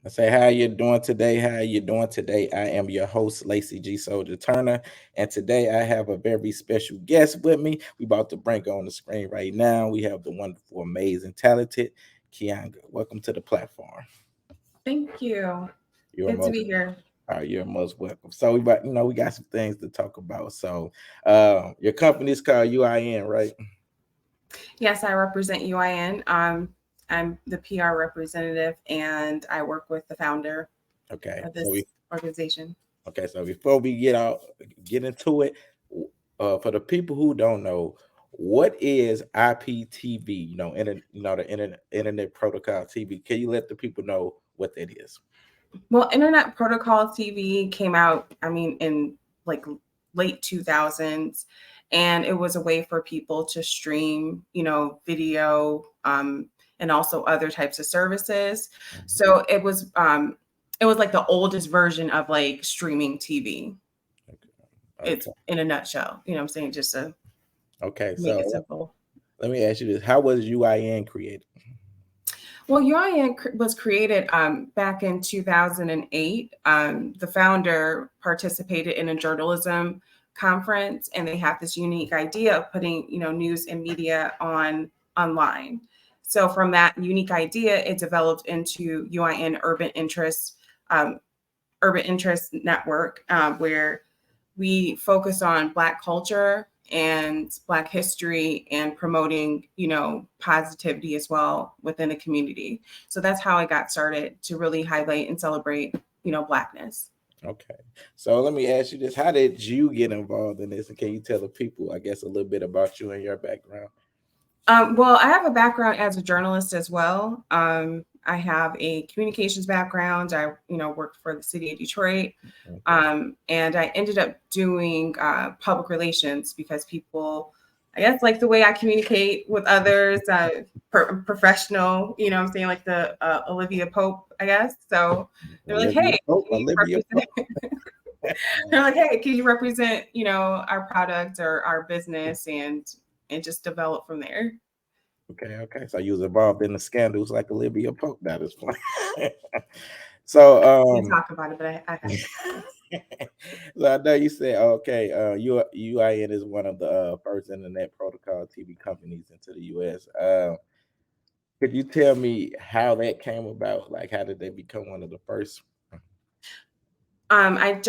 I say, how you doing today? How you doing today? I am your host, Lacey G. Souldier Turner, and today I have a very special guest with me. We about to bring her on the screen right now. We have the wonderful, amazing, talented Kianga. Welcome to the platform. Thank you. You're Good to most be here. you're most welcome. So we got some things to talk about. So your company is called UIN, right? Yes, I represent UIN. I'm the PR representative and I work with the founder Okay. of So this organization. before we get into it, for the people who don't know, what is IPTV? The Internet Protocol TV. Can you let the people know what that is? Well, Internet Protocol TV came out, in like late 2000s, and it was a way for people to stream, video, and also other types of services. So it was like the oldest version of like streaming TV. It's Okay. in a nutshell, what I'm saying, just to Okay. make it So simple. let me ask you this: how was UIN created? Well, UIN was created back in 2008. The founder participated in a journalism conference, and they have this unique idea of putting, news and media online. So from that unique idea, it developed into UIN um, Urban Interest Network, where we focus on Black culture and Black history and promoting, positivity as well within the community. So that's how I got started, to really highlight and celebrate, Blackness. Okay. So let me ask you this: how did you get involved in this? And can you tell the people, I guess, a little bit about you and your background? Well, I have a background as a journalist as well. I have a communications background. I, worked for the city of Detroit, Okay. and I ended up doing public relations because people, I guess, like the way I communicate with others, professional. I'm saying, like the Olivia Pope, I guess. So they're like, Olivia "Hey, Pope. can you Olivia represent?" They're like, "Hey, can you represent, our product or our business and just develop from there." Okay. So you was involved in the scandals like Olivia Pope. That is funny. so You talk about it, but I have experience. so I know you said okay. UIN is one of the first internet protocol TV companies into the U.S. Could you tell me how that came about? Like, how did they become one of the first? I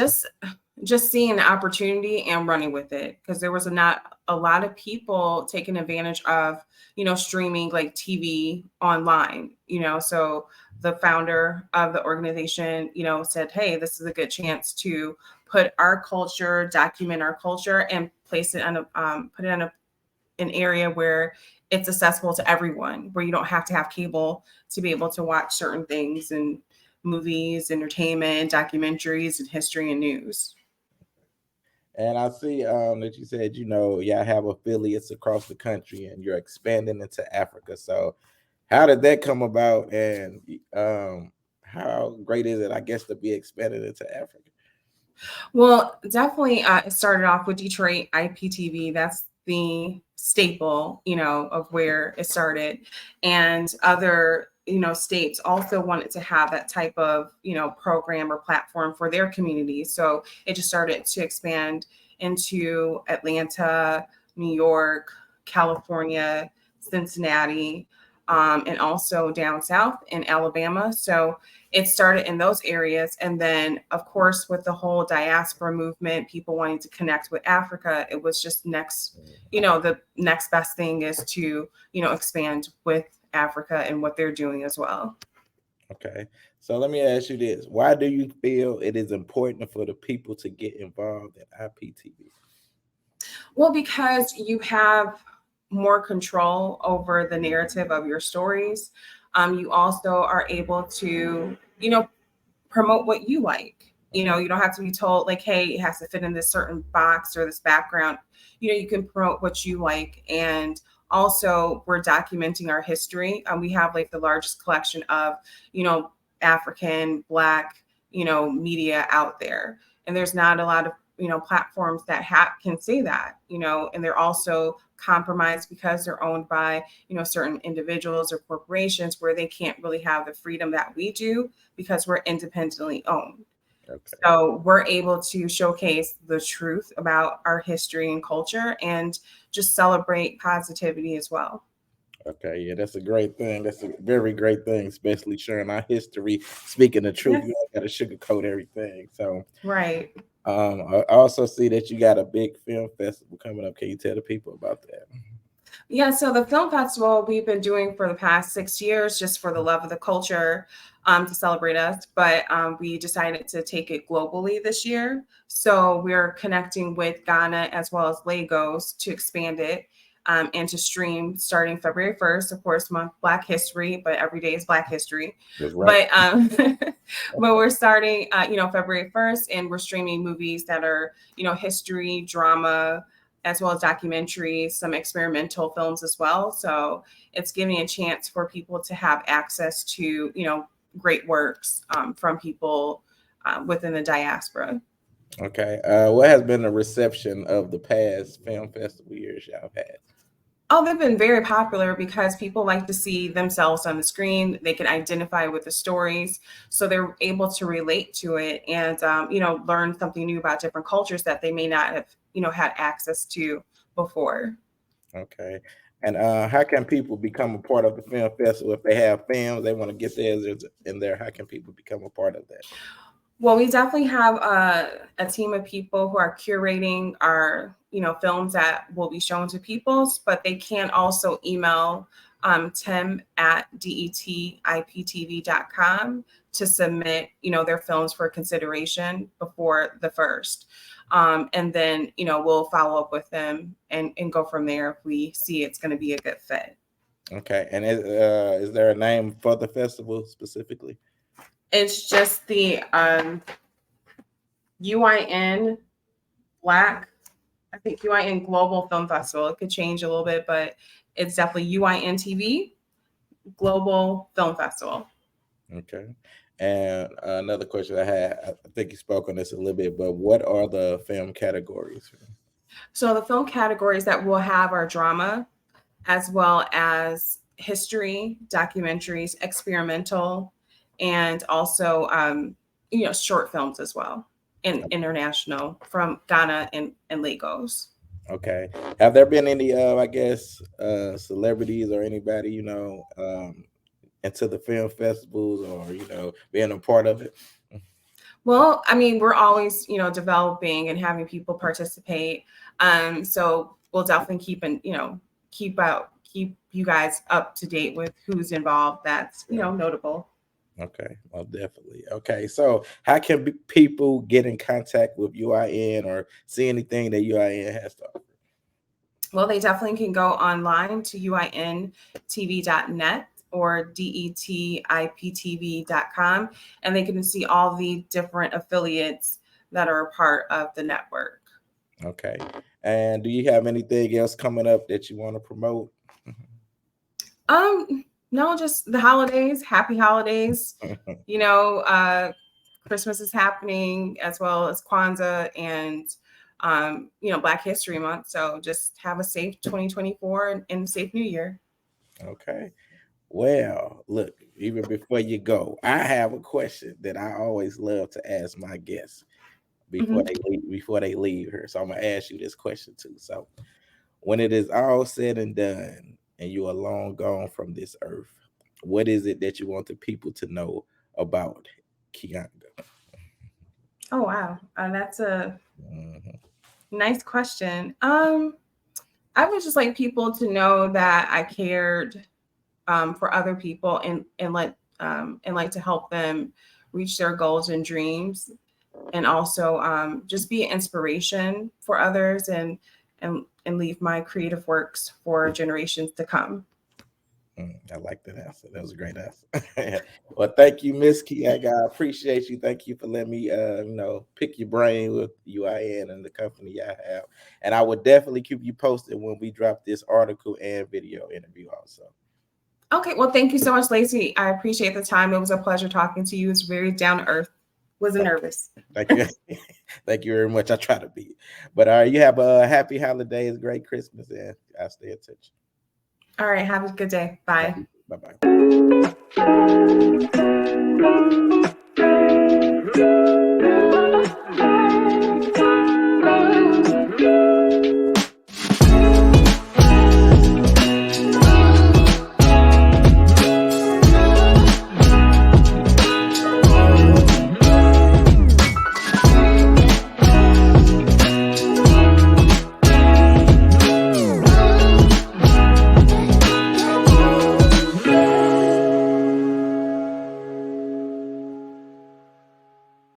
just seeing the opportunity and running with it, because there was not a lot of people taking advantage of, streaming like TV online. So the founder of the organization, said, "Hey, this is a good chance to put our culture, document our culture, and place it on put it on an area where it's accessible to everyone, where you don't have to have cable to be able to watch certain things and movies, entertainment, documentaries, and history and news." And I see that you said y'all have affiliates across the country and you're expanding into Africa. So how did that come about, and how great is it, I guess, to be expanded into Africa? Well, definitely, it started off with Detroit IPTV. That's the staple, of where it started. And other, states also wanted to have that type of, program or platform for their communities. So it just started to expand into Atlanta, New York, California, Cincinnati, and also down south in Alabama. So it started in those areas. And then, of course, with the whole diaspora movement, people wanting to connect with Africa, it was just the next best thing is to, expand with Africa and what they're doing as well. Okay. So let me ask you this. Why do you feel it is important for the people to get involved in IPTV? Well, because you have more control over the narrative of your stories. You also are able to, promote what you like. You don't have to be told, like, hey, it has to fit in this certain box or this background. You can promote what you like. And also, we're documenting our history. We have like the largest collection of, African, Black, media out there. And there's not a lot of platforms that can say that, and they're also compromised because they're owned by, certain individuals or corporations where they can't really have the freedom that we do because we're independently owned. Okay. So we're able to showcase the truth about our history and culture and just celebrate positivity as well. Okay, yeah, that's a great thing. That's a very great thing, especially sharing our history, speaking the truth. Yes. You don't got to sugarcoat everything. So, Right. I also see that you got a big film festival coming up. Can you tell the people about that? Yeah, so the film festival we've been doing for the past 6 years, just for the love of the culture, to celebrate us. But we decided to take it globally this year. So we're connecting with Ghana as well as Lagos to expand it, and to stream starting February 1st, of course, month Black History, but every day is Black History. That's right. But but we're starting, February 1st, and we're streaming movies that are, history, drama, as well as documentaries, some experimental films as well. So it's giving a chance for people to have access to, great works, from people within the diaspora. Okay. What has been the reception of the past film festival years y'all have had? Oh, they've been very popular because people like to see themselves on the screen. They can identify with the stories, so they're able to relate to it and, learn something new about different cultures that they may not have, had access to before. Okay. And how can people become a part of the film festival if they have films they want to get theirs in there? How can people become a part of that? Well, we definitely have a team of people who are curating our, films that will be shown to people, but they can also email Tim at detiptv.com to submit, their films for consideration before the first. And then, we'll follow up with them and go from there if we see it's going to be a good fit. Okay. And is there a name for the festival specifically? It's just the UIN Black, I think UIN Global Film Festival. It could change a little bit, but it's definitely UIN TV Global Film Festival. Okay. And another question I had, I think you spoke on this a little bit, but what are the film categories? So the film categories that we'll have are drama, as well as history, documentaries, experimental, and also, short films as well, and international from Ghana and Lagos. Okay. Have there been any, I guess, celebrities or anybody, into the film festivals or, being a part of it? Well, I mean, we're always, developing and having people participate. So we'll definitely keep you guys up to date with who's involved. That's, notable. Okay, well, definitely. Okay, so how can people get in contact with UIN or see anything that UIN has to offer? Well, they definitely can go online to uintv.net or detiptv.com, and they can see all the different affiliates that are a part of the network. Okay, and do you have anything else coming up that you want to promote? No, just the holidays. Happy holidays. Christmas is happening as well as Kwanzaa and Black History Month. So just have a safe 2024 and a safe New Year. Okay. Well, look, even before you go, I have a question that I always love to ask my guests before Mhm. they leave here. So I'm gonna ask you this question too. So when it is all said and done and you are long gone from this earth, what is it that you want the people to know about Kianga? Oh wow, that's a Mhm. nice question. I would just like people to know that I cared, for other people and like to help them reach their goals and dreams, and also, just be an inspiration for others and leave my creative works for generations to come. I like that answer. That was a great answer. Well, thank you, Miss Kianga. I appreciate you. Thank you for letting me, pick your brain with UIN and the company I have. And I will definitely keep you posted when we drop this article and video interview also. Okay, well, thank you so much, Lacey. I appreciate the time. It was a pleasure talking to you. It's very down to earth. Wasn't nervous. Thank you. Thank you very much. I try to be. But you have a happy holidays, great Christmas, and I'll stay in touch. All right. Have a good day. Bye. Bye-bye.